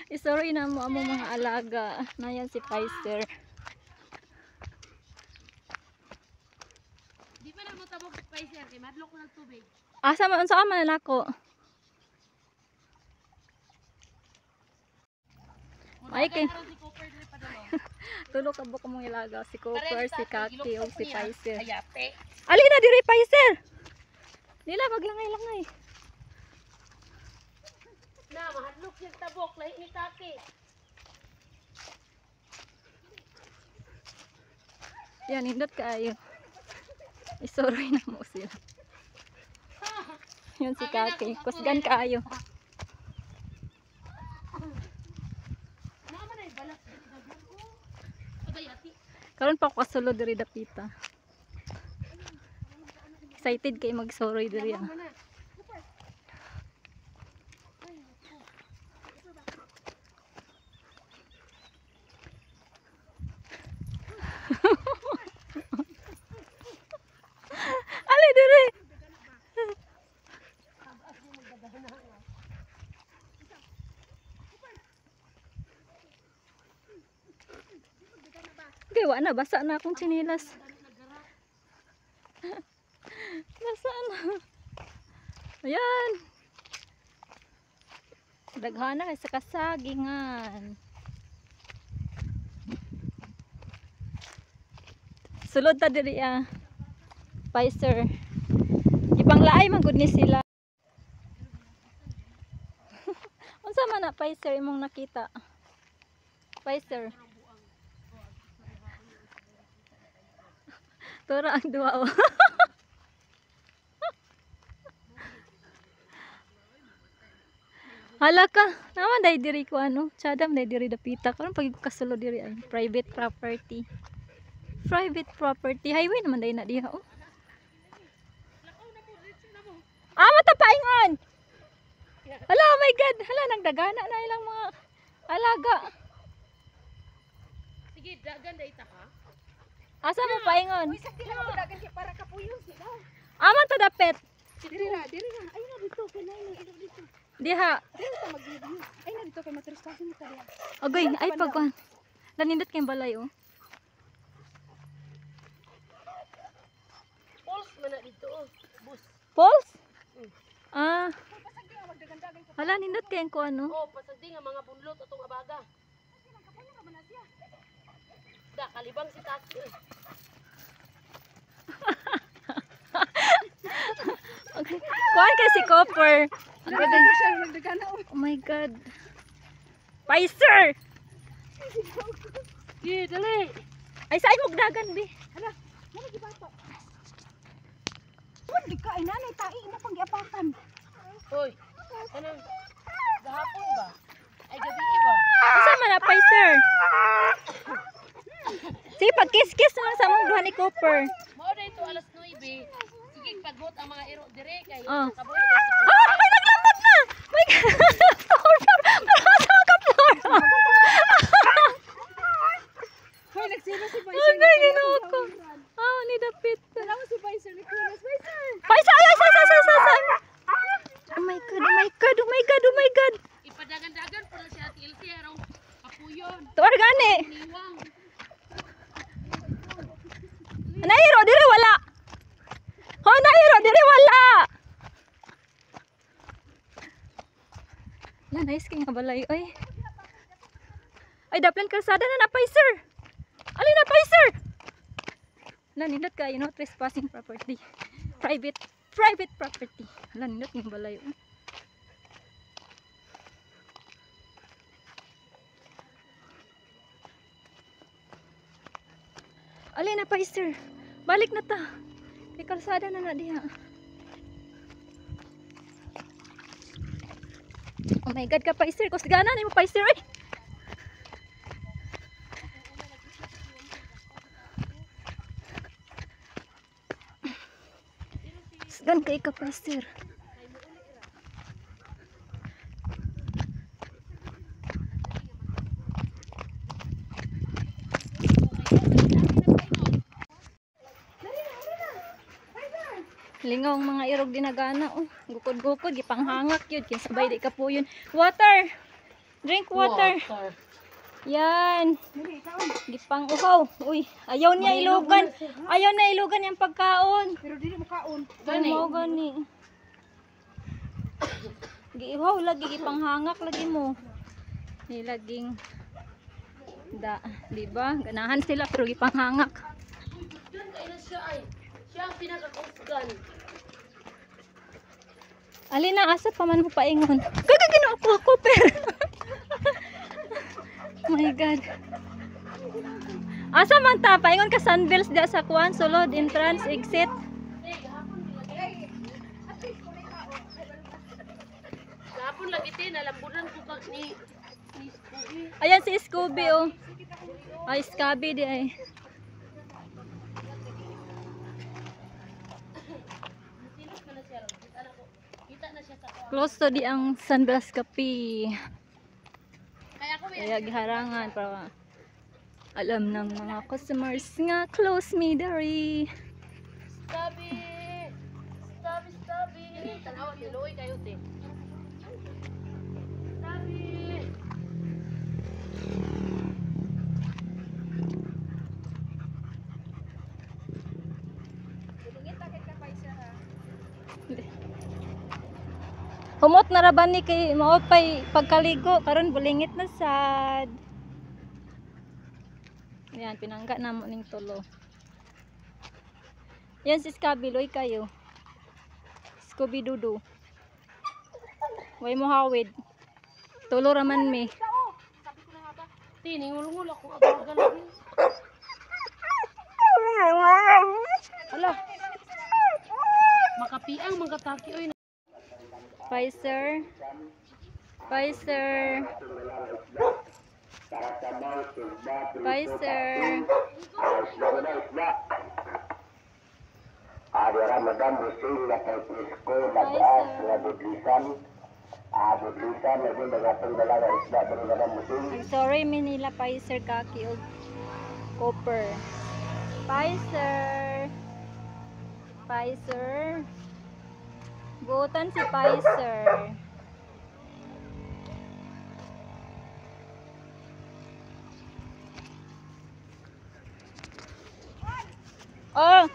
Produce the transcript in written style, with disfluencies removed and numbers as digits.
Isoroy na mo among mga alaga. Nayan si Pfizer. Di pa na mo tabog si Pfizer kay madlok ko ng tubig. Asa man unsa man nako? Ay kay Si Cooper dili pa dalo. tulo ka buka mong ilaga si Cooper, si Kaki ug si Pfizer. Ayate. Ali na diri Pfizer. Dila maglangay-langay. Na mahadlok yung tabok lahi ni Kaki. Yan hindot kaayo. Isoroy na mo sila. Yan si Kaki, kusgan kaayo. Naman ay balas daghan ko. Agayati. Karon pa ako kasulod diri dapita. Excited kay magsoroy diri ah. Ali diri. Okay, wa na basa na akong chinilas. Basa na. Ayan. Daghana kay sa kasagingan. Sulod ta diri ah. Pfizer. Ipanglaay man gud ni sila. Unsa man na Pfizer imong nakita? Pfizer. Tora ang duwa oh. Hala ka, naman dahil diri ko ano, tsadam dahil diri dapita. Karon pag kasulod diri ay private property. Private property, highway naman dahil na diha oh. Ah, matapaingon! Hala, oh my God! Hala, nagdagana na ilang mga alaga. Sige, dagan day ta ha. Asa mo paingon? Uy, sakti na mo dagan kay para kapuyon sila. Ama to dapet. Diri na. Ay na dito kay nay ilo dito. Diha. Diri ta mag-review. Ay na dito kay matrespasin mo ta diha. Ogoy, ay pagkuhan. Nanindot kayong balay oh. Pulse man na dito oh. Bus. Pulse? Ah. Hala, nindot kayong ko ano? Oh, pasagdi nga mga bunlot atong abaga. Da kalibang si Kaki. Okay. Kuhan kay si Copper. Oh my God. Pfizer! Gi, dali. Ay, saan mo dagan, bi? Hala, ano di bato? Di ka ay nanay tai imo pang giapakan. Hoy. Ano? Gahapon ba? Ay gabi ba? Asa man na Pfizer? Sige, pag-kiss-kiss na lang sa mong duha ni Copper. Mao dito alas 9. Sige paghot ang mga iro dire kay Oh. kaboy. Ah! May naglamot na! My God! Copper! Marasa ka, Flor! Hoy nagsino si Oh, God, ginawa ko. Ah, ni Dapit. Salamat si Pfizer ni Kulas. Pfizer. Pfizer! Ay, sa! Oh my God, oh my God, oh my God, oh my God! Ipadagan-dagan pala siya TLC arong kapuyon. Tuwar gani! Niwang. Nairo, diri wala! Oh, nairo, diri wala! Yan, nice king balay, oy. Ay, daplan kalsada na na, Pfizer! Ali na, Pfizer! Hala, nindot ka, you know, trespassing property. Private property. Hala, nindot ng balay, oh. Ali na, Pfizer! Balik na ta! May kalsada na na diha. Oh my God ka, Pfizer! Kusgana na mo, Pfizer, oy! Kusgan kay ka, Pfizer! Lingaw ang mga irog dinagana oh. Gukod-gukod gipanghangak yun kin sabay di ka po yun. Water. Drink water. Yan. Gipang uhaw. Uy, ayaw niya ilugan. Ayaw na ilugan yung pagkaon. Pero dili mo kaon. Gani. Mo gani. Giihaw lagi gipanghangak lagi mo. Ni laging di ba? Ganahan sila pero gipanghangak. Diyan kay na siya ay. Siya ang pinaka-kusgan. Alina, asa pa man mo paingon. Kagagino ako, cooper. Oh my God. Asa man ta, paingon ka sunbells dia sa kuan, sulod, entrance, exit. Gapon lagi tin, alambunan ko kag ni Scooby. Ayan si Scooby, oh. Ay, Scooby di ay. Close to di ang Sunbells Cafe. Kaya giharangan para alam ng mga customers nga close me dari. Stubby! Stubby, stubby! Tanawa, tiluoy kayo, te. Stubby! Humot na raban ni kay mao pay pagkaligo karon bulingit na sad. Ayan, pinangga na mo ning tulo. Yan si Scooby, loy kayo. Scooby Dudu. Way mo hawid. Tulo raman me. Tining ulungul ako agagal lagi. Hala. Makapiang mangkataki oy. Pfizer. Pfizer. Pfizer. Ada Ramadan musim na kay Prisco nagdaas na budlisan. Budlisan na din nagatong dalaga isda dari dalam musim. I'm sorry Manila Pfizer kaki og copper. Pfizer. Pfizer. Buotan si Pfizer. Oh,